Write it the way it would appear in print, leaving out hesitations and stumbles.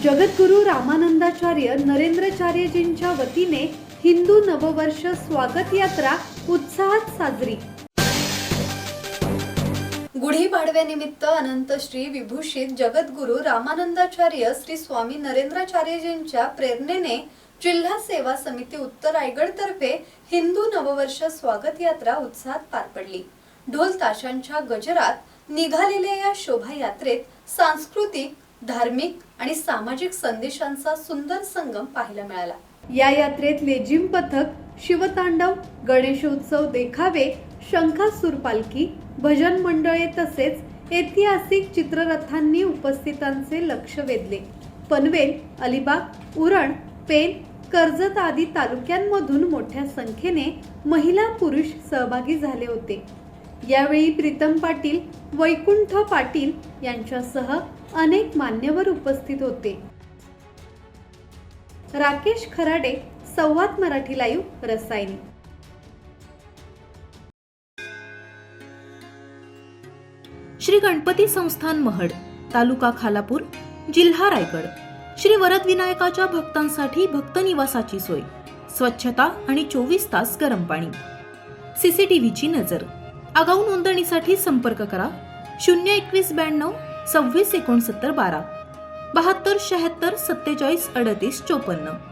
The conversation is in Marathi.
जगद्गुरु रामानंदाचार्य नरेंद्राचार्यजींच्या वतीने हिंदू नववर्ष स्वागत यात्रा उत्साहात साजरी। गुढीपाडव्यानिमित्त अनंत श्री विभूषित जगद्गुरु रामानंदाचार्य श्री स्वामी नरेंद्राचार्यजींच्या प्रेरणेने जिल्हा सेवा समिती उत्तर रायगड तर्फे हिंदू नववर्ष स्वागत यात्रा उत्साहात पार पडली। ढोल ताशांच्या गजरात निघालेल्या या शोभायात्रेत सांस्कृतिक, धार्मिक आणि सामाजिक संदेशांचा सुंदर संगम पाहायला मिळाला। या यात्रेत लेझिम पथक, शिवतांडव, गणेशोत्सव देखावे, शंखासूर पालखी, भजन मंडळे तसेच ऐतिहासिक चित्ररथांनी उपस्थितांचे लक्ष वेधले। पनवेल, अलिबाग, उरण, पेन, कर्जत आदी तालुक्यांमधून मोठ्या संख्येने महिला पुरुष सहभागी झाले होते। यावेळी प्रीतम पाटील, वैकुंठ पाटील यांच्यासह अनेक मान्यवर उपस्थित होते। राकेश खराडे, संवाद मराठी लाईव्ह, रसायनी। श्री गणपती संस्थान महड, तालुका खालापूर, जिल्हा रायगड। श्री वरदविनायकाच्या भक्तांसाठी भक्त निवासाची सोय, स्वच्छता आणि 24 तास गरम पाणी, सीसीटीव्हीची नजर। आगाऊ नोंदणीसाठी संपर्क करा 02192 26 69 12 72 76 47 38 54।